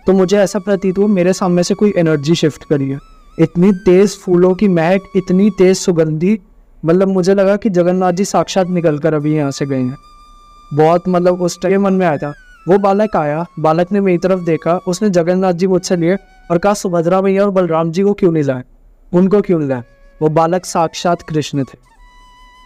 तो मुझे ऐसा प्रतीत हुआ मेरे सामने से कोई एनर्जी शिफ्ट करी है। इतनी तेज़ फूलों की महक, इतनी तेज़ सुगंधी, मतलब मुझे लगा कि जगन्नाथ जी साक्षात निकल कर अभी यहाँ से गए हैं। बहुत मतलब उस टाइम मन में आया था। वो बालक आया, बालक ने मेरी तरफ देखा, उसने जगन्नाथ जी मुझसे लिए और कहा सुभद्रा मैया और बलराम जी को क्यों नहीं लाए, उनको क्यों नहीं लाए। वो बालक साक्षात कृष्ण थे,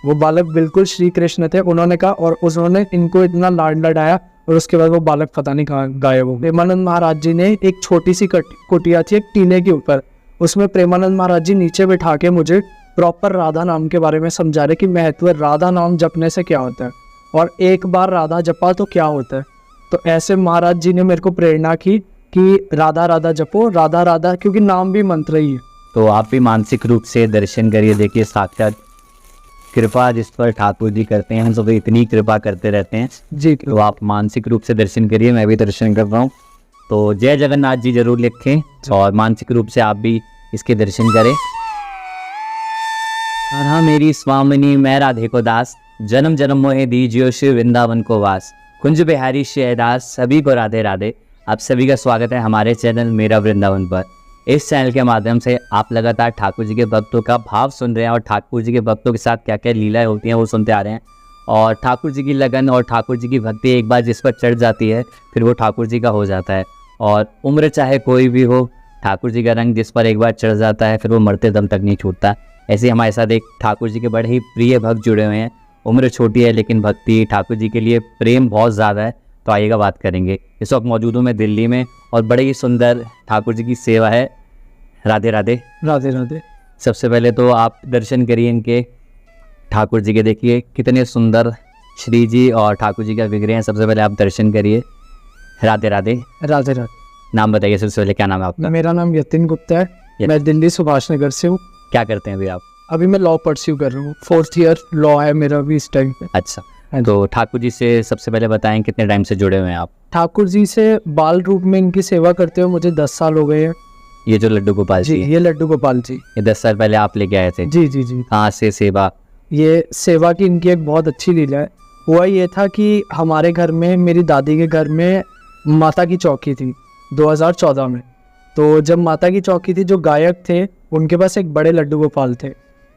वो बालक बिल्कुल श्री कृष्ण थे। उन्होंने कहा और उन्होंने इनको इतना लाड लड़ाया और उसके बाद वो बालक पता नहीं कहाँ गायब हो। प्रेमानंद महाराज जी ने एक छोटी सी कुटिया थी एक टीने के ऊपर, उसमें प्रेमानंद महाराज जी नीचे बिठा के मुझे प्रॉपर राधा नाम के बारे में समझा रहे कि महत्व राधा नाम जपने से क्या होता है और एक बार राधा जपा तो क्या होता है। तो ऐसे महाराज जी ने मेरे को प्रेरणा की कि राधा राधा जपो, राधा राधा, क्योंकि नाम भी मंत्र ही है। तो आप भी मानसिक रूप से दर्शन करिए, देखिए साक्षात कृपा जिस पर ठाकुर जी करते हैं, हम सब इतनी कृपा करते रहते हैं जी। तो आप मानसिक रूप से दर्शन करिए, मैं भी दर्शन कर रहा हूँ। तो जय जगन्नाथ जी जरूर लिखें और मानसिक रूप से आप भी इसके दर्शन करें। हाँ मेरी स्वामिनी मैं राधे को दास, जन्म जन्म मोहे दीजियो श्री वृंदावन को वास, कुंज बिहारी शेरदास, सभी को राधे राधे। आप सभी का स्वागत है हमारे चैनल मेरा वृंदावन पर। इस चैनल के माध्यम से आप लगातार ठाकुर जी के भक्तों का भाव सुन रहे हैं और ठाकुर जी के भक्तों के साथ क्या क्या लीलाएं होती हैं वो सुनते आ रहे हैं। और ठाकुर जी की लगन और ठाकुर जी की भक्ति एक बार जिस पर चढ़ जाती है फिर वो ठाकुर जी का हो जाता है। और उम्र चाहे कोई भी हो, ठाकुर जी का रंग जिस पर एक बार चढ़ जाता है फिर वो मरते दम तक नहीं छूटता। ऐसे हमारे साथ एक ठाकुर जी के बड़े ही प्रिय भक्त जुड़े हुए हैं। उम्र छोटी है लेकिन भक्ति ठाकुर जी के लिए प्रेम बहुत ज़्यादा है। तो आइएगा बात करेंगे। इस वक्त मौजूद हूँ मैं दिल्ली में और बड़े ही सुंदर ठाकुर जी की सेवा है। राधे राधे। राधे राधे। सबसे पहले तो आप दर्शन करिए इनके, ठाकुर जी के देखिए कितने सुंदर श्री जी और ठाकुर जी का विग्रह हैं। सबसे पहले आप दर्शन करिए। राधे राधे। राधे राधे। नाम बताइए सबसे पहले, क्या नाम है आपका? मेरा नाम यतिन गुप्ता है, मैं दिल्ली सुभाष नगर से हूँ। क्या करते हैं अभी आप? अभी मैं लॉ परस्यू कर रहा हूँ, 4th ईयर लॉ है मेरा भी इस टाइम पे। अच्छा, तो ठाकुर जी से सबसे पहले बताएं कितने टाइम से जुड़े हुए हैं आप? ठाकुर जी से बाल रूप में इनकी सेवा करते हुए मुझे 10 साल हो गए हैं। ये जो लड्डू गोपाल जी, ये लड्डू गोपाल जी, ये 10 साल पहले आप लेके आए थे? जी जी जी। कहाँ से सेवा? ये सेवा की इनकी एक बहुत अच्छी लीला है। हुआ ये था कि हमारे घर में, मेरी दादी के घर में माता की चौकी थी 2014 में। तो जब माता की चौकी थी, जो गायक थे उनके पास एक बड़े लड्डू गोपाल थे।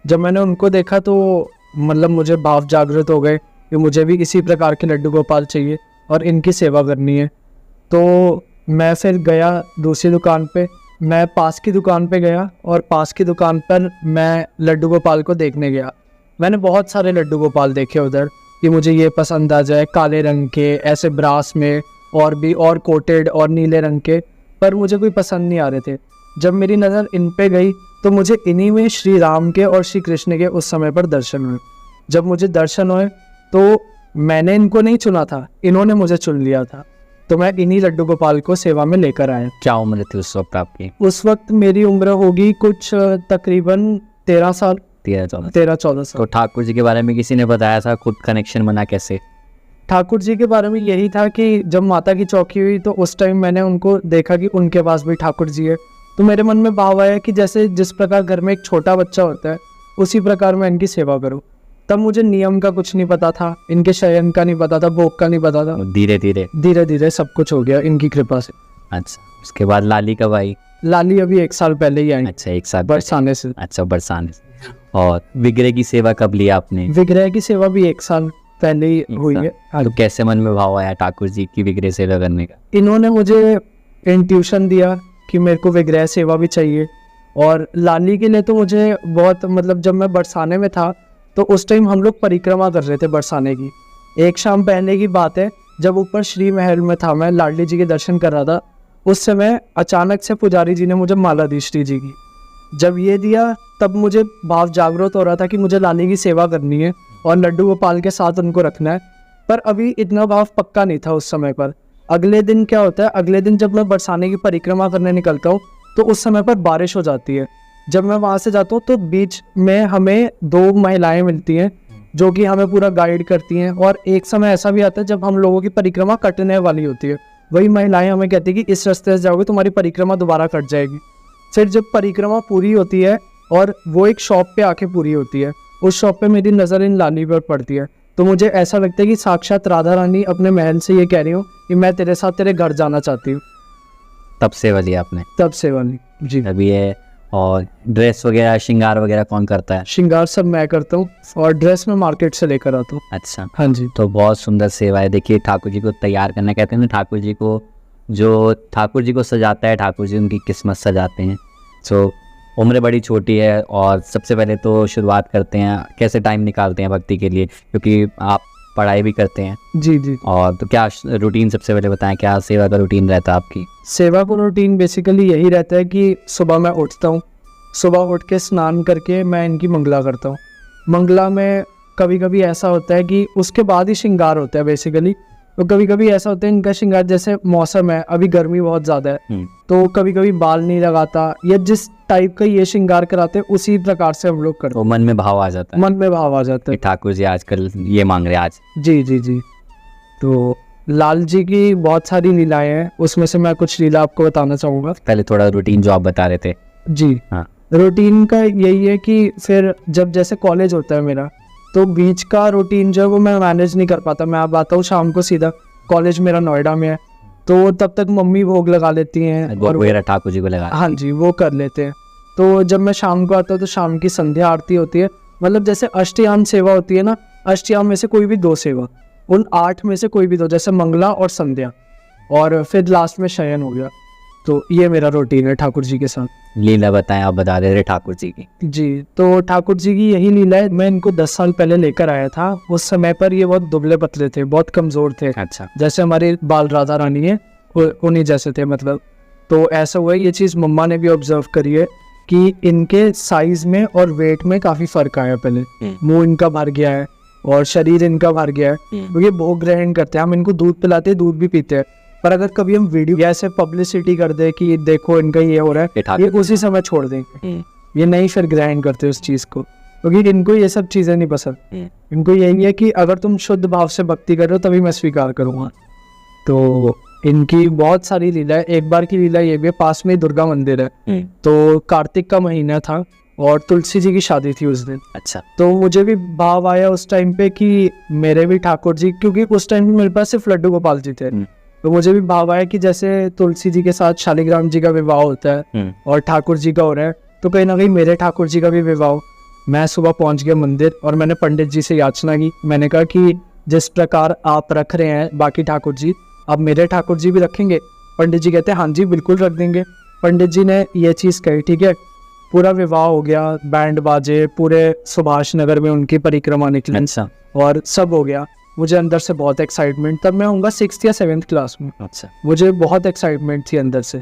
जब मैंने उनको देखा तो मतलब मुझे भाव जागृत हो गए कि मुझे भी इसी प्रकार के लड्डू गोपाल चाहिए और इनकी सेवा करनी है। तो मैं फिर गया दूसरी दुकान पे, मैं पास की दुकान पे गया और पास की दुकान पर मैं लड्डू गोपाल को देखने गया। मैंने बहुत सारे लड्डू गोपाल देखे उधर कि मुझे ये पसंद आ जाए, काले रंग के, ऐसे ब्रास में और भी, और कोटेड और नीले रंग के, पर मुझे कोई पसंद नहीं आ रहे थे। जब मेरी नज़र इन पे गई तो मुझे इन्हीं में श्री राम के और श्री कृष्ण के उस समय पर दर्शन हुए। जब मुझे दर्शन हुए तो मैंने इनको नहीं चुना था, इन्होंने मुझे चुन लिया था। तो मैं इन्हीं लड्डू गोपाल को सेवा में लेकर आया। क्या उम्र थी उस वक्त आपकी? उस वक्त मेरी उम्र होगी कुछ तकरीबन 13 साल। 13-14 साल। तो ठाकुर जी के बारे में किसी ने बताया था, खुद कनेक्शन बना कैसे? ठाकुर जी के बारे में यही था कि जब माता की चौकी हुई तो उस टाइम मैंने उनको देखा कि उनके पास भी ठाकुर जी है। तो मेरे मन में भाव आया कि जैसे जिस प्रकार घर में एक छोटा बच्चा होता है उसी प्रकार मैं इनकी सेवा करूं। तब मुझे नियम का कुछ नहीं पता था, इनके शयन का नहीं पता था, भोग का नहीं पता था। धीरे धीरे सब कुछ हो गया इनकी कृपा से। अच्छा, उसके बाद लाली कब आई? लाली अभी 1 साल पहले ही आई। अच्छा, 1 साल बरसाने से। अच्छा, बरसाने से। और विग्रह की सेवा कब लिया आपने? विग्रह की सेवा भी 1 साल पहले ही हुई है। तो कैसे मन में भाव आया ठाकुर जी की विग्रह सेवा करने का? इन्होंने मुझे इंट्यूशन दिया कि मेरे को विग्रह सेवा भी चाहिए। और लाली के लिए तो मुझे बहुत, मतलब जब मैं बरसाने में था तो उस टाइम हम लोग परिक्रमा कर रहे थे बरसाने की। एक शाम पहले की बात है, जब ऊपर श्री महल में था, मैं लाडली जी के दर्शन कर रहा था। उस समय अचानक से पुजारी जी ने मुझे माला दी श्री जी की। जब ये दिया तब मुझे भाव जागृत हो रहा था कि मुझे लाली की सेवा करनी है और लड्डू गोपाल के साथ उनको रखना है। पर अभी इतना भाव पक्का नहीं था उस समय पर। अगले दिन क्या होता है, अगले दिन जब मैं बरसाने की परिक्रमा करने निकलता हूँ तो उस समय पर बारिश हो जाती है। जब मैं वहाँ से जाता हूँ तो बीच में हमें 2 महिलाएं मिलती हैं जो कि हमें पूरा गाइड करती हैं। और एक समय ऐसा भी आता है जब हम लोगों की परिक्रमा कटने वाली होती है, वही महिलाएं हमें कहती है कि इस रास्ते से जाओगे तुम्हारी परिक्रमा दोबारा कट जाएगी। फिर जब परिक्रमा पूरी होती है और वो एक शॉप पे आके पूरी होती है, उस शॉप पे मेरी नज़र इन लाली पर पड़ती है। तो मुझे ऐसा लगता है कि साक्षात राधा रानी अपने महल से ये कह रही हूँ कि मैं तेरे साथ तेरे घर जाना चाहती हूँ। तब सेवा लिया आपने? तब सेवा ली जी। अभी है। और ड्रेस वगैरह श्रृंगार वगैरह कौन करता है? श्रृंगार सब मैं करता हूँ और ड्रेस में मार्केट से लेकर आता हूँ। अच्छा, हाँ जी। तो बहुत सुंदर सेवा है। देखिए, ठाकुर जी को तैयार करना, कहते हैं ना, ठाकुर जी को जो ठाकुर जी को सजाता है, ठाकुर जी उनकी किस्मत सजाते हैं। सो उम्र बड़ी छोटी है और सबसे पहले तो शुरुआत करते हैं, कैसे टाइम निकालते हैं भक्ति के लिए, क्योंकि आप पढ़ाई भी करते हैं। जी जी। और तो क्या रूटीन सबसे पहले बताएं, क्या सेवा का रूटीन रहता है आपकी? सेवा का रूटीन बेसिकली यही रहता है कि सुबह मैं उठता हूँ, सुबह उठ के स्नान करके मैं इनकी मंगला करता हूँ। मंगला में कभी कभी ऐसा होता है कि उसके बाद ही श्रृंगार होता है बेसिकली। तो कभी कभी ऐसा होता है इनका श्रृंगार, जैसे मौसम है अभी गर्मी बहुत ज़्यादा है तो कभी कभी बाल नहीं लगाता, या जिस टाइप का ये श्रृंगार कराते हैं उसी प्रकार से हम लोग करते तो मन में भाव आ जाता हैं। है, मन में भाव आ जाता कि है। ठाकुर जी आजकल ये मांग रहे हैं आज। जी जी जी। तो लाल जी की बहुत सारी लीलाएं हैं, उसमें से मैं कुछ लीला आपको बताना चाहूँगा। पहले थोड़ा रूटीन जो आप बता रहे थे। जी हाँ। रूटीन का यही है कि फिर जब जैसे कॉलेज होता है मेरा, तो बीच का रूटीन जो है वो मैं मैनेज नहीं कर पाता। मैं अब आता हूँ शाम को सीधा, कॉलेज मेरा नोएडा में है, तो तब तक मम्मी भोग लगा लेती हैं और वगैरह ठाकुर जी को लगा। हाँ जी, वो कर लेते हैं। तो जब मैं शाम को आता हूँ तो शाम की संध्या आरती होती है, मतलब जैसे अष्टयाम सेवा होती है ना, अष्टयाम में से कोई भी 2 सेवा, उन 8 में से कोई भी 2, जैसे मंगला और संध्या, और फिर लास्ट में शयन हो गया। तो ये मेरा रूटीन है ठाकुर जी के साथ। लीला बताएं, आप बता रहे थे ठाकुर जी की। जी, तो ठाकुर जी की यही लीला है। मैं इनको 10 साल पहले लेकर आया था, उस समय पर ये बहुत दुबले पतले थे, बहुत कमज़ोर थे। अच्छा। जैसे हमारे बाल राधा रानी है उन्हीं जैसे थे मतलब। तो ऐसा हुआ, ये चीज़ मम्मा ने भी ऑब्जर्व करी है कि इनके साइज़ में और वेट में काफ़ी फ़र्क आया। पहले मुंह इनका भर गया है और शरीर इनका भर गया है। तो ये भोग ग्रहण करते हैं, हम इनको दूध पिलाते हैं, दूध भी पीते हैं, पर अगर कभी हम वीडियो या ऐसे पब्लिसिटी कर दे कि देखो इनका ये हो रहा है, ये उसी समय छोड़ देंगे। ये नहीं फिर ग्रहण करते उस चीज़ को, क्योंकि इनको ये सब चीज़ें नहीं पसंद। इनको यही है कि अगर तुम शुद्ध भाव से भक्ति कर रहे हो तभी मैं स्वीकार करूँगा। तो इनकी बहुत सारी लीला है। एक बार की लीला ये भी है, पास में ही दुर्गा मंदिर है, तो कार्तिक का महीना था और तुलसी जी की शादी थी उस दिन। अच्छा। तो मुझे भी भाव आया उस टाइम पे कि मेरे भी ठाकुर जी, क्योंकि उस टाइम पे मेरे पास सिर्फ लड्डू गोपाल जी थे, तो मुझे भी भाव आया कि जैसे तुलसी जी के साथ शालिग्राम जी का विवाह होता है और ठाकुर जी का हो रहा है, तो कहीं ना कहीं मेरे ठाकुर जी का भी विवाह हो। मैं सुबह पहुंच गया मंदिर और मैंने पंडित जी से याचना की। मैंने कहा कि जिस प्रकार आप रख रहे हैं बाकी ठाकुर जी, अब मेरे ठाकुर जी भी रखेंगे? पंडित जी कहते हैं हाँ जी बिल्कुल रख देंगे। पंडित जी ने ये चीज़ कही, ठीक है। पूरा विवाह हो गया, बैंड बाजे, पूरे सुभाष नगर में उनकी परिक्रमा निकली। अच्छा। और सब हो गया। मुझे अंदर से बहुत एक्साइटमेंट, तब मैं होऊंगा 6th या 7th क्लास में। अच्छा। मुझे बहुत एक्साइटमेंट थी अंदर से।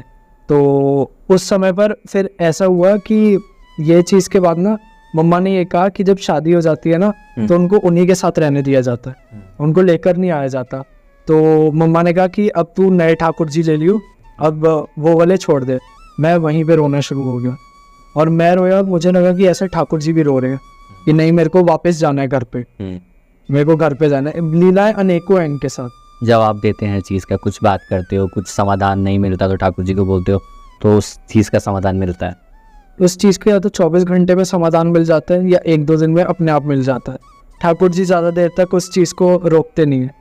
तो उस समय पर फिर ऐसा हुआ कि ये चीज़ के बाद ना मम्मा ने ये कहा कि जब शादी हो जाती है ना तो उनको उन्हीं के साथ रहने दिया जाता है, उनको लेकर नहीं आया जाता। तो मम्मा ने कहा कि अब तू नए ठाकुर जी ले लियो, अब वो वाले छोड़ दे। मैं वहीं पे रोना शुरू हो गया और मैं रोया और मुझे लगा कि ऐसे ठाकुर जी भी रो रहे हैं कि नहीं मेरे को वापस जाना है घर पे, मेरे को घर पे जाना है। लीलाएं अनेकों हैं इनके साथ। जवाब देते हैं चीज़ का, कुछ बात करते हो, कुछ समाधान नहीं मिलता तो ठाकुर जी को बोलते हो, तो उस चीज़ का समाधान मिलता है? उस चीज़ को या तो 24 घंटे में समाधान मिल जाता है या 1-2 दिन में अपने आप मिल जाता है। ठाकुर जी ज़्यादा देर तक उस चीज़ को रोकते नहीं है।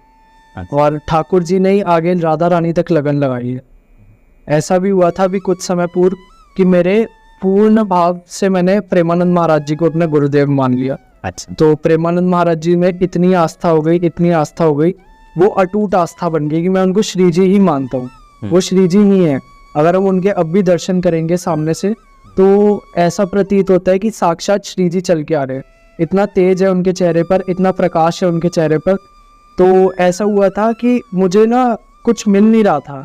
अच्छा। और ठाकुर जी ने ही आगे राधा रानी तक लगन लगाई है। ऐसा भी हुआ था अभी कुछ समय पूर्व कि मेरे पूर्ण भाव से मैंने प्रेमानंद महाराज जी को अपना गुरुदेव मान लिया। अच्छा। तो प्रेमानंद महाराज जी में इतनी आस्था हो गई, इतनी आस्था हो गई, वो अटूट आस्था बन गई कि मैं उनको श्री जी ही मानता हूँ। वो श्री जी ही हैं। अगर हम उनके अब भी दर्शन करेंगे सामने से तो ऐसा प्रतीत होता है कि साक्षात श्री जी चल के आ रहे हैं। इतना तेज है उनके चेहरे पर, इतना प्रकाश है उनके चेहरे पर। तो ऐसा हुआ था कि मुझे ना कुछ मिल नहीं रहा था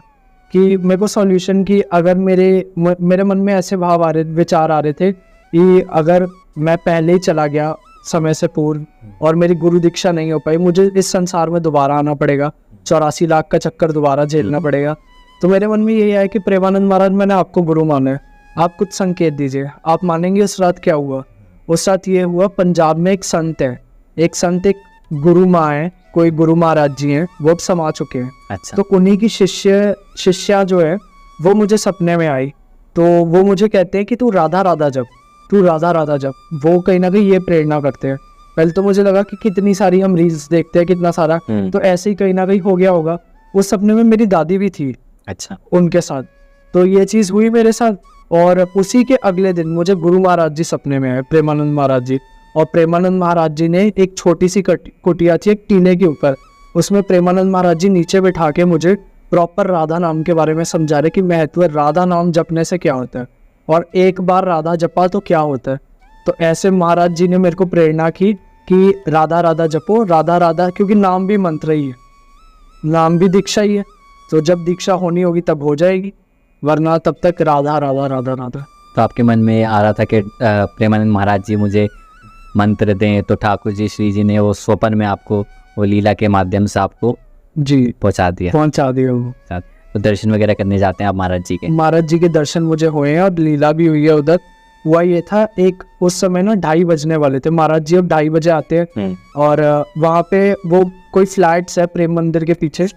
कि मेरे को सॉल्यूशन की। अगर मेरे मन में ऐसे भाव आ रहे, विचार आ रहे थे कि अगर मैं पहले ही चला गया समय से पूर्व और मेरी गुरु दीक्षा नहीं हो पाई, मुझे इस संसार में दोबारा आना पड़ेगा, 84 लाख का चक्कर दोबारा झेलना पड़ेगा। तो मेरे मन में यही है कि प्रेमानंद महाराज मैंने आपको गुरु माना है, आप कुछ संकेत दीजिए। आप मानेंगे उस रात क्या हुआ? उस रात ये हुआ, पंजाब में एक संत है, एक गुरु माँ है, कोई गुरु महाराज जी हैं, वो अब समा चुके हैं। अच्छा। तो उन्हीं की शिष्या जो है वो मुझे सपने में आई। तो वो मुझे कहते हैं कि तू राधा राधा जप, तू राधा राधा जप। वो कहीं ना कहीं ये प्रेरणा करते हैं। पहले तो मुझे लगा कि कितनी सारी हम रील्स देखते हैं, कितना सारा, तो ऐसे ही कहीं ना कहीं हो गया होगा। उस सपने में मेरी दादी भी थी अच्छा। उनके साथ। तो ये चीज़ हुई मेरे साथ। और उसी के अगले दिन मुझे गुरु महाराज जी सपने में आए, प्रेमानंद महाराज जी। और प्रेमानंद महाराज जी ने एक छोटी सी कुटिया थी एक टीले के ऊपर, उसमें प्रेमानंद महाराज जी नीचे बैठा के मुझे प्रॉपर राधा नाम के बारे में समझा रहे कि महत्व राधा नाम जपने से क्या होता है और एक बार राधा जपा तो क्या होता है। तो ऐसे महाराज जी ने मेरे को प्रेरणा की कि राधा राधा जपो, राधा राधा, क्योंकि नाम भी मंत्र ही है, नाम भी दीक्षा ही है। तो जब दीक्षा होनी होगी तब हो जाएगी, वरना तब तक राधा राधा राधा राधा। तो आपके मन में आ रहा था कि प्रेमानंद महाराज जी मुझे मंत्र दें, तो ठाकुर जी श्री जी ने वो स्वप्न में आपको वो लीला के माध्यम से आपको जी पहुंचा दिया। पहुंचा दिया वो। तो दर्शन वगैरह करने जाते हैं आप महाराज जी के? महाराज जी के दर्शन मुझे हुए हैं और लीला भी हुई है उधर। हुआ ये था, एक उस समय ना 2:30 बजने वाले थे, महाराज जी अब 2:30 बजे आते हैं और वहाँ पे वो कोई फ्लैट्स है प्रेम मंदिर के पीछे,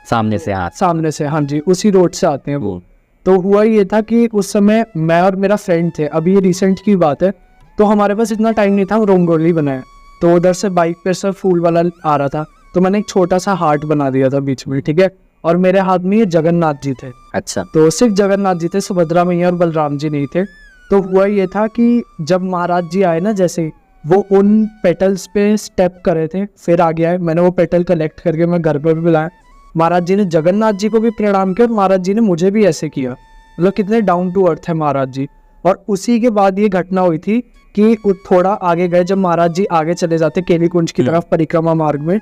सामने से? हाँ, सामने से, हाँ जी, उसी रोड से आते हैं वो। तो हुआ ये था कि उस समय मैं और मेरा फ्रेंड थे, अभी ये रिसेंट की बात है, तो हमारे पास इतना टाइम नहीं था, हम रंगोली बनाए। तो उधर से बाइक पे से फूल वाला आ रहा था, तो मैंने एक छोटा सा हार्ट बना दिया था बीच में, ठीक है। और मेरे हाथ में ये जगन्नाथ जी थे। अच्छा। तो सिर्फ जगन्नाथ जी थे, सुभद्रा मैया और बलराम जी नहीं थे। तो हुआ ये था कि जब महाराज जी आए ना, जैसे ही वो उन पेटल्स पे स्टेप कर रहे थे, फिर आगे आए, मैंने वो पेटल कलेक्ट करके मैं घर पर भी बुलाया। महाराज जी ने जगन्नाथ जी को भी प्रणाम किया और महाराज जी ने मुझे भी ऐसे किया। मतलब कितने डाउन टू अर्थ है महाराज जी। और उसी के बाद ये घटना हुई थी कि थोड़ा आगे गए, जब महाराज जी आगे चले जाते केली कुंज की तरफ परिक्रमा मार्ग में,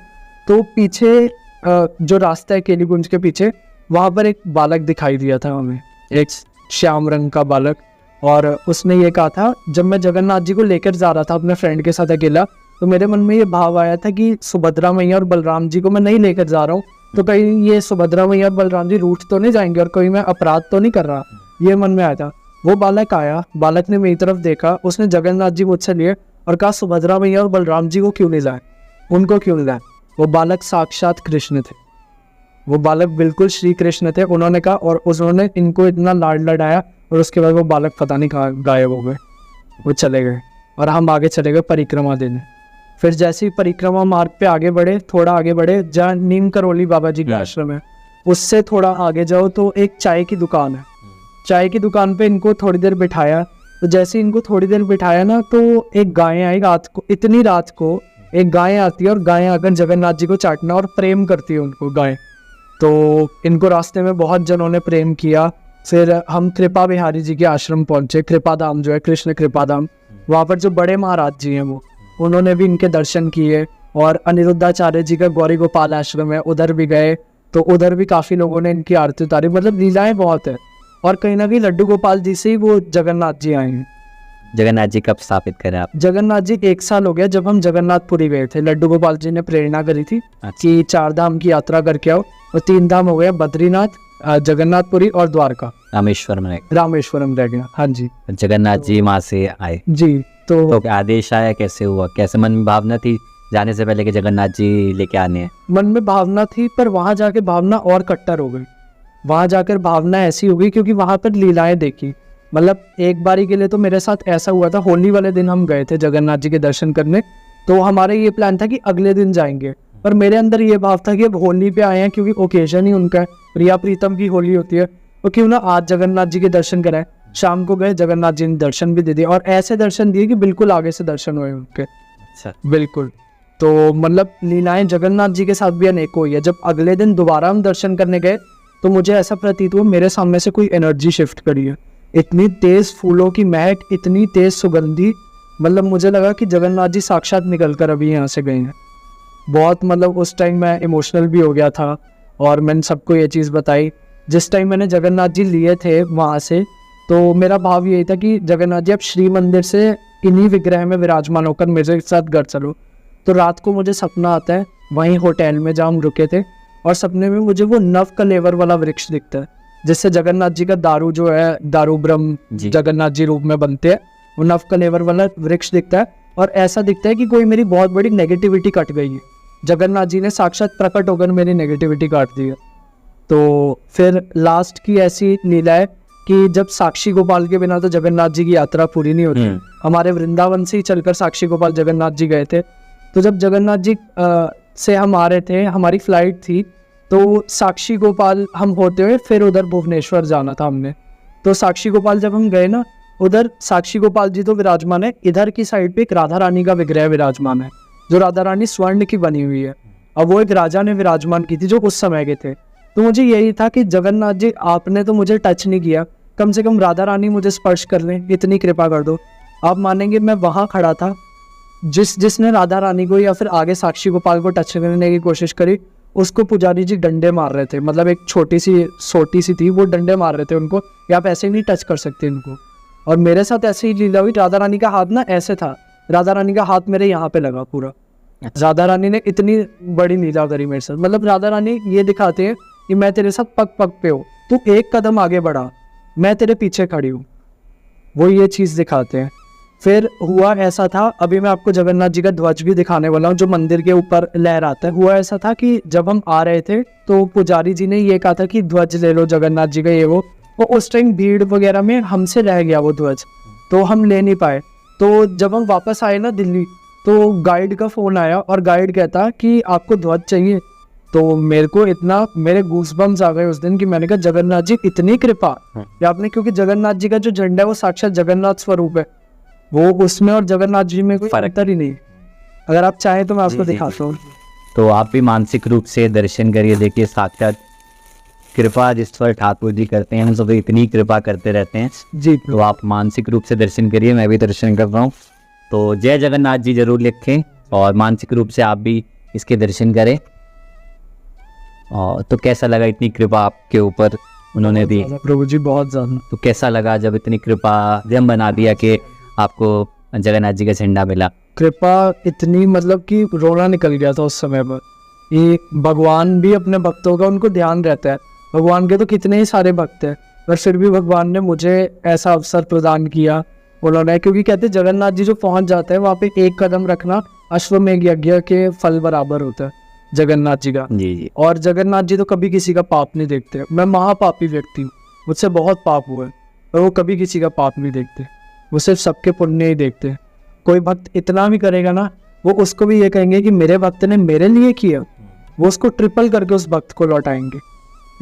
तो पीछे जो रास्ता है केली कुंज के पीछे, वहाँ पर एक बालक दिखाई दिया था हमें, एक श्याम रंग का बालक। और उसने ये कहा था, जब मैं जगन्नाथ जी को लेकर जा रहा था अपने फ्रेंड के साथ अकेला, तो मेरे मन में ये भाव आया था कि सुभद्रा मैया और बलराम जी को मैं नहीं लेकर जा रहा हूँ, तो कहीं ये सुभद्रा मैया और बलराम जी रूठ तो नहीं जाएंगे और कोई मैं अपराध तो नहीं कर रहा, ये मन में आया था। वो बालक आया, बालक ने मेरी तरफ देखा, उसने जगन्नाथ जी मुझसे लिए और कहा सुभद्रा मैया और बलराम जी को क्यों नहीं लाए, उनको क्यों नहीं लाए। वो बालक साक्षात कृष्ण थे, वो बालक बिल्कुल श्री कृष्ण थे। उन्होंने कहा और उन्होंने इनको इतना लाड लड़ाया और उसके बाद वो बालक पता नहीं कहाँ गायब हो गए, वो चले गए और हम आगे चले गए परिक्रमा देने। फिर जैसे ही परिक्रमा मार्ग पे आगे बढ़े, थोड़ा आगे बढ़े, जहाँ नीम करौली बाबा जी का आश्रम है, उससे थोड़ा आगे जाओ तो एक चाय की दुकान है। चाय की दुकान पे इनको थोड़ी देर बिठाया, तो जैसे इनको थोड़ी देर बिठाया ना, तो एक गाय आई रात को, इतनी रात को एक गाय आती है और गाय आकर जगन्नाथ जी को चाटना और प्रेम करती है उनको गाय। तो इनको रास्ते में बहुत जनों ने प्रेम किया। फिर हम कृपा बिहारी जी के आश्रम पहुंचे, कृपा धाम जो है, कृष्ण कृपा धाम, वहाँ पर जो बड़े महाराज जी हैं वो, उन्होंने भी इनके दर्शन किए। और अनिरुद्धाचार्य जी का गौरी गोपाल आश्रम है, उधर भी गए, तो उधर भी काफ़ी लोगों ने इनकी आरती उतारी। मतलब लीलाएं बहुत है। और कहीं ना कहीं लड्डू गोपाल जी से ही वो जगन्नाथ जी आए हैं। जगन्नाथ जी कब स्थापित करें आप? जगन्नाथ जी 1 साल हो गया, जब हम जगन्नाथपुरी गए थे, लड्डू गोपाल जी ने प्रेरणा करी थी कि 4 धाम की यात्रा करके आओ, और 3 धाम हो गया, बद्रीनाथ, जगन्नाथपुरी और द्वारका, रामेश्वरम रह गया। हाँ जी, जगन्नाथ जी वहाँ से आए जी। तो आदेश आया, कैसे हुआ, कैसे मन में भावना थी जाने से पहले कि जगन्नाथ जी लेके आने हैं? मन में भावना थी, पर वहाँ जाके भावना और कट्टर हो गई। वहाँ जाकर भावना ऐसी हो गई क्योंकि वहाँ पर लीलाएं देखी। मतलब एक बारी के लिए तो मेरे साथ ऐसा हुआ था, होली वाले दिन हम गए थे जगन्नाथ जी के दर्शन करने, तो हमारा ये प्लान था कि अगले दिन जाएंगे, पर मेरे अंदर ये भाव था कि अब होली पे आए हैं क्योंकि ओकेजन ही उनका है, प्रिया प्रीतम की होली होती है, तो क्यों ना आज जगन्नाथ जी के दर्शन कराएं। शाम को गए, जगन्नाथ जी ने दर्शन भी दे दिए और ऐसे दर्शन दिए कि बिल्कुल आगे से दर्शन हुए उनके। अच्छा, बिल्कुल। तो मतलब लीलाएं जगन्नाथ जी के साथ भी अनेकों हुई है। जब अगले दिन दोबारा हम दर्शन करने गए तो मुझे ऐसा प्रतीत हुआ मेरे सामने से कोई एनर्जी शिफ्ट करी है। इतनी तेज फूलों की महक, इतनी तेज सुगंधी, मतलब मुझे लगा कि जगन्नाथ जी साक्षात निकल कर अभी यहाँ से गए हैं। बहुत मतलब उस टाइम मैं इमोशनल भी हो गया था और मैंने सबको ये चीज़ बताई। जिस टाइम मैंने जगन्नाथ जी लिए थे वहाँ से, तो मेरा भाव यही था कि जगन्नाथ जी अब श्री मंदिर से इन्हीं विग्रह में विराजमान होकर मेरे साथ घर चलो। तो रात को मुझे सपना आता है वहीं होटल में जहाँ हम रुके थे, और सपने में मुझे वो नव कलेवर वाला वृक्ष दिखता है जिससे जगन्नाथ जी का दारू जो है, दारू ब्रह्म जगन्नाथ जी रूप में बनते हैं, वो नव कलेवर वाला वृक्ष दिखता है। और ऐसा दिखता है कि कोई मेरी बहुत बड़ी नेगेटिविटी कट गई है, जगन्नाथ जी ने साक्षात प्रकट होकर मेरी नेगेटिविटी काट दी है। तो फिर लास्ट की ऐसी लीला है कि जब साक्षी गोपाल के बिना तो जगन्नाथ जी की यात्रा पूरी नहीं होती। हमारे वृंदावन से ही चलकर साक्षी गोपाल जगन्नाथ जी गए थे। तो जब जगन्नाथ जी से हम आ रहे थे, हमारी फ्लाइट थी, तो साक्षी गोपाल हम होते हुए फिर उधर भुवनेश्वर जाना था हमने। तो साक्षी गोपाल जब हम गए ना, उधर साक्षी गोपाल जी तो विराजमान है, इधर की साइड पे एक राधा रानी का विग्रह विराजमान है, जो राधा रानी स्वर्ण की बनी हुई है। अब वो एक राजा ने विराजमान की थी जो उस समय के थे। तो मुझे यही था कि जगन्नाथ जी आपने तो मुझे टच नहीं किया, कम से कम राधा रानी मुझे स्पर्श कर लें, इतनी कृपा कर दो। आप मानेंगे मैं वहाँ खड़ा था, जिसने राधा रानी को या फिर आगे साक्षी गोपाल को टच करने की कोशिश करी, उसको पुजारी जी डंडे मार रहे थे। मतलब एक छोटी सी सोटी सी थी, वो डंडे मार रहे थे उनको, या आप ऐसे ही नहीं टच कर सकते इनको। और मेरे साथ ऐसे ही लीला हुई। राधा रानी का हाथ ना ऐसे था, राधा रानी का हाथ मेरे यहाँ पे लगा पूरा। राधा रानी ने इतनी बड़ी लीला करी मेरे साथ। मतलब राधा रानी ये दिखाते हैं कि मैं तेरे साथ पग पग पे हूँ, तू एक कदम आगे बढ़ा, मैं तेरे पीछे खड़ी हूँ, वो ये चीज़ दिखाते हैं। फिर हुआ ऐसा था, अभी मैं आपको जगन्नाथ जी का ध्वज भी दिखाने वाला हूँ जो मंदिर के ऊपर लहराता है। हुआ ऐसा था कि जब हम आ रहे थे तो पुजारी जी ने ये कहा था कि ध्वज ले लो जगन्नाथ जी का, ये वो उस टाइम भीड़ वगैरह में हमसे रह गया वो ध्वज, तो हम ले नहीं पाए। तो जब हम वापस आए ना दिल्ली, तो गाइड का फ़ोन आया और गाइड कहता कि आपको ध्वज चाहिए। तो मेरे को इतना, मेरे गूज़बम्स आ गए उस दिन कि मैंने कहा जगन्नाथ जी इतनी कृपा कि आपने, क्योंकि जगन्नाथ जी का जो झंडा है वो साक्षात जगन्नाथ स्वरूप है, वो उसमें और जगन्नाथ जी में कोई अंतर ही नहीं। अगर आप चाहें तो मैं आपको दिखाता हूँ। तो आप भी मानसिक रूप से दर्शन करिए, देखिए साक्षात कृपा जिस पर ठाकुर जी करते हैं, हम सब इतनी कृपा करते रहते हैं जी। तो आप मानसिक रूप से दर्शन करिए, मैं भी दर्शन कर रहा हूँ। तो जय जगन्नाथ जी जरूर लिखें और मानसिक रूप से आप भी इसके दर्शन करें। और तो कैसा लगा इतनी कृपा आपके ऊपर उन्होंने दी? प्रभु जी बहुत ज़्यादा। तो कैसा लगा जब इतनी कृपा जब बना दिया कि आपको जगन्नाथ जी का झंडा मिला? कृपा इतनी, मतलब कि रोना निकल गया था उस समय पर। ये भगवान भी अपने भक्तों का, उनको ध्यान रहता है। भगवान के तो कितने ही सारे भक्त हैं, पर फिर भी भगवान ने मुझे ऐसा अवसर प्रदान किया उन्होंने। क्योंकि कहते जगन्नाथ जी जो पहुंच जाते हैं वहाँ पे एक कदम रखना अश्वमेघ यज्ञ के फल बराबर होता है जगन्नाथ जी का। जी जी। और जगन्नाथ जी तो कभी किसी का पाप नहीं देखते। मैं महापापी व्यक्ति हूँ, मुझसे बहुत पाप हुआ है, पर वो कभी किसी का पाप नहीं देखते, वो सिर्फ सबके पुण्य ही देखते हैं। कोई भक्त इतना भी करेगा ना, वो उसको भी ये कहेंगे कि मेरे भक्त ने मेरे लिए किया, वो उसको ट्रिपल करके उस भक्त को लौटाएंगे।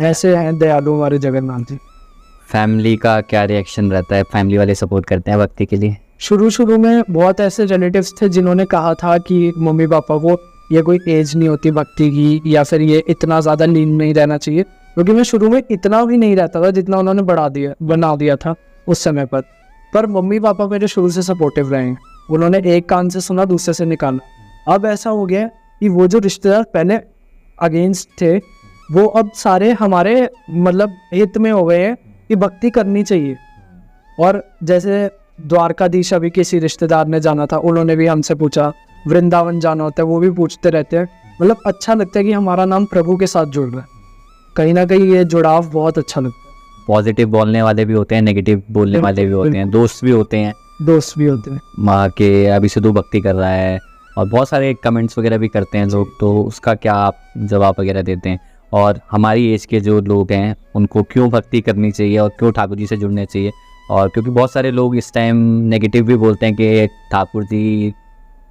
ऐसे हैं दयालु हमारे जगन्नाथ जी। फैमिली का क्या रिएक्शन रहता है? फैमिली वाले सपोर्ट करते हैं भक्ति के लिए? शुरू में बहुत ऐसे रिलेटिव्स थे जिन्होंने कहा था कि मम्मी पापा को ये कोई एज नहीं होती भक्ति की, या फिर ये इतना ज़्यादा लीन नहीं रहना चाहिए। क्योंकि मैं शुरू में इतना भी नहीं रहता था जितना उन्होंने बना दिया था उस समय पर मम्मी पापा मेरे शुरू से सपोर्टिव रहे हैं। उन्होंने एक कान से सुना दूसरे से निकाला। अब ऐसा हो गया कि वो जो रिश्तेदार पहले अगेंस्ट थे, वो अब सारे हमारे मतलब हित में हो गए हैं कि भक्ति करनी चाहिए। और जैसे द्वारकाधीश अभी किसी रिश्तेदार ने जाना था, उन्होंने भी हमसे पूछा, वृंदावन जाना होता है वो भी पूछते रहते हैं। मतलब अच्छा लगता है कि हमारा नाम प्रभु के साथ जुड़ रहा है, कहीं ना कहीं ये जुड़ाव बहुत अच्छा लगता है। पॉजिटिव बोलने वाले भी होते हैं, नेगेटिव बोलने वाले भी होते हैं, दोस्त भी होते हैं, दोस्त भी होते हैं। माँ के अभी सिद्धू भक्ति कर रहा है, और बहुत सारे कमेंट्स वगैरह भी करते हैं लोग, तो उसका क्या आप जवाब वगैरह देते हैं? और हमारी एज के जो लोग हैं उनको क्यों भक्ति करनी चाहिए और क्यों ठाकुर जी से जुड़ने चाहिए? और क्योंकि बहुत सारे लोग इस टाइम नेगेटिव भी बोलते हैं कि ठाकुर जी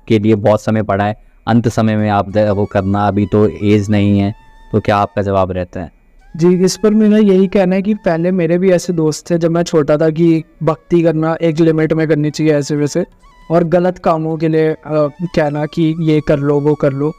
के लिए बहुत समय पड़ा है, अंत समय में आप वो करना, अभी तो एज नहीं है, तो क्या आपका जवाब रहता है? जी, इस पर मेरा यही कहना है कि पहले मेरे भी ऐसे दोस्त थे जब मैं छोटा था कि भक्ति करना एक लिमिट में करनी चाहिए ऐसे वैसे, और गलत कामों के लिए कहना कि ये कर लो वो कर लो।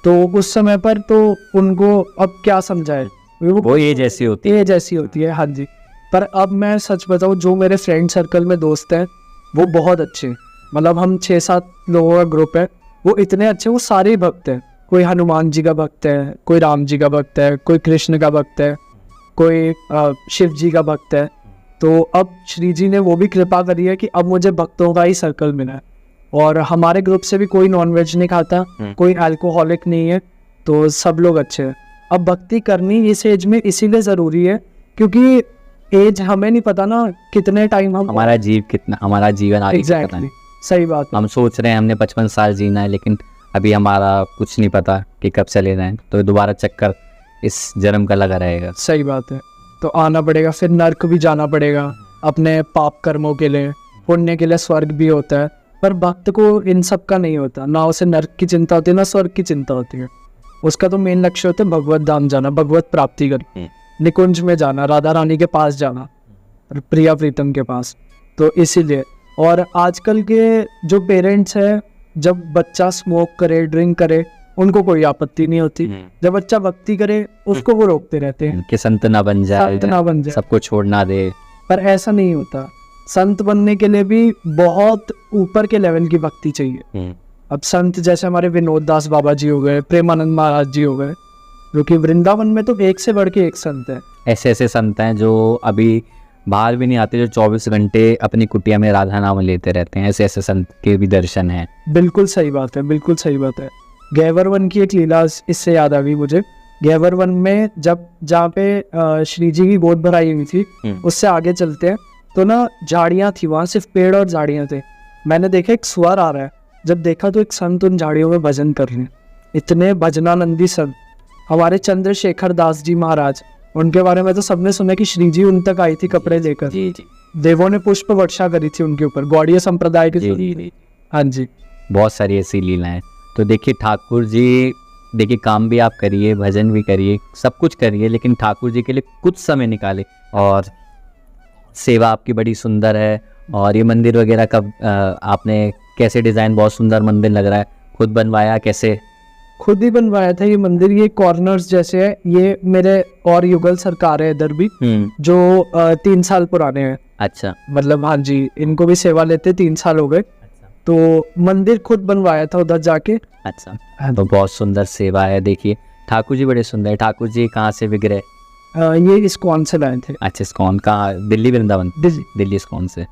तो उस समय पर तो उनको अब क्या समझाए, वो एज ऐसी होती है। एज ऐसी होती है, हाँ जी। पर अब मैं सच बताऊँ, जो मेरे फ्रेंड सर्कल में दोस्त हैं वो बहुत अच्छे हैं। मतलब हम 6-7 लोगों का ग्रुप है, वो इतने अच्छे, वो सारे ही भक्त हैं। कोई हनुमान जी का भक्त है, कोई राम जी का भक्त है, कोई कृष्ण का भक्त है, कोई शिव जी का भक्त है। तो अब श्री जी ने वो भी कृपा करी है कि अब मुझे भक्तों का ही सर्कल मिला है। और हमारे ग्रुप से भी कोई नॉनवेज नहीं खाता, कोई अल्कोहलिक नहीं है, तो सब लोग अच्छे हैं। अब भक्ति करनी इस एज में इसीलिए ज़रूरी है क्योंकि एज हमें नहीं पता ना कितने टाइम हम, हमारा जीवन आगे कितना है। एग्जैक्टली, सही बात है। हम सोच रहे हैं हमने 55 साल जीना है, लेकिन अभी हमारा कुछ नहीं पता कि कब चले जाएं, तो दोबारा चक्कर इस जन्म का लगा रहेगा। सही बात है। तो आना पड़ेगा, फिर नर्क भी जाना पड़ेगा अपने पाप कर्मों के लिए, पुण्य के लिए स्वर्ग भी होता है। पर भक्त को इन सब का नहीं होता, ना उसे नर्क की चिंता होती है ना स्वर्ग की चिंता होती है। उसका तो मेन लक्ष्य होता है भगवत धाम जाना, भगवत प्राप्ति करनी, निकुंज में जाना, राधा रानी के पास जाना। प्रिया प्रीतम के पास, तो इसीलिए। और आजकल के जो पेरेंट्स हैं, जब बच्चा स्मोक करे, ड्रिंक करे, उनको कोई आपत्ति नहीं होती। जब बच्चा भक्ति करे, उसको वो रोकते रहते हैं कि संत ना बन जाए, संत ना बन जाए। सबको छोड़ना दे। पर ऐसा नहीं होता। संत बनने के लिए भी बहुत ऊपर के लेवल की भक्ति चाहिए। अब संत जैसे हमारे विनोद दास बाबा जी हो गए, प्रेमानंद महाराज जी हो गए, जो कि वृंदावन में तो एक से बढ़ के एक संत है। ऐसे ऐसे संत हैं जो अभी बाहर भी नहीं आते, जो 24 घंटे अपनी कुटिया में राधा नाम लेते रहते हैं। ऐसे ऐसे संत के भी दर्शन हैं। बिल्कुल सही बात है, बिल्कुल सही बात है। गैवरवन की एक लीला इससे याद आ गई मुझे। गैवरवन में जब जहाँ पे श्री जी की गोद भराई हुई थी, उससे आगे चलते हैं तो ना झाड़ियाँ थी, वहाँ सिर्फ पेड़ और झाड़ियाँ थे। मैंने देखा एक स्वर आ रहा है, जब देखा तो एक संत उन झाड़ियों में भजन कर रहे हैं। इतने भजनानंदी संत। हमारे चंद्रशेखर दास जी महाराज, उनके बारे में तो सबने सुना कि श्री जी उन तक आई थी कपड़े लेकर। जी जी। देवों ने पुष्प वर्षा करी थी उनके ऊपर, गौड़ीय संप्रदाय के। जी। हाँ जी। बहुत सारी ऐसी लीलाएं। तो देखिए ठाकुर जी, देखिए काम भी आप करिए, भजन भी करिए, सब कुछ करिए, लेकिन ठाकुर जी के लिए कुछ समय निकाले। और सेवा आपकी बड़ी सुंदर है। और ये मंदिर वगैरह कब आपने कैसे डिज़ाइन, बहुत सुंदर मंदिर लग रहा है, खुद बनवाया कैसे? खुद ही बनवाया था ये मंदिर। ये कॉर्नर्स जैसे है, ये मेरे और युगल सरकार है इधर भी, जो 3 साल पुराने हैं। अच्छा। मतलब हाँ जी, इनको भी सेवा लेते 3 साल हो गए। तो मंदिर खुद बनवाया था उधर जाके। अच्छा। तो बहुत सुंदर सेवा है। देखिए ठाकुर जी बड़े सुंदर है। ठाकुर जी कहाँ से विग्रह? ये इस्कॉन से लाए थे। अच्छा, इस्कॉन कहाँ? दिल्ली वृंदावन? दिल्ली इस्कॉन से।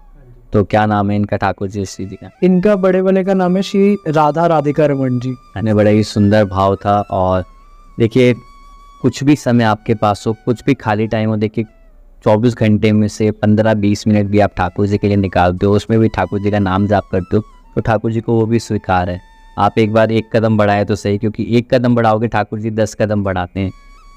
तो क्या नाम है इनका, ठाकुर जी श्री जी का? इनका बड़े वाले का नाम है श्री राधा राधिका रमन जी। मैंने बड़ा ही सुंदर भाव था। और देखिए कुछ भी समय आपके पास हो, कुछ भी खाली टाइम हो, देखिए 24 घंटे में से 15-20 मिनट भी आप ठाकुर जी के लिए निकालते हो, उसमें भी ठाकुर जी का नाम जाप करते हो, तो ठाकुर जी को वो भी स्वीकार है। आप एक बार एक कदम बढ़ाए तो सही, क्योंकि एक कदम बढ़ाओगे ठाकुर जी 10 कदम बढ़ाते हैं।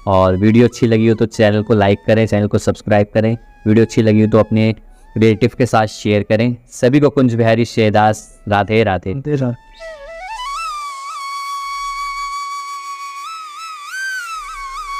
और वीडियो अच्छी लगी हो तो चैनल को लाइक करें, चैनल को सब्सक्राइब करें। वीडियो अच्छी लगी हो तो अपने रिलेटिव के साथ शेयर करें। सभी को कुंज बिहारी शेरदास राधे राधे। राधे राधे।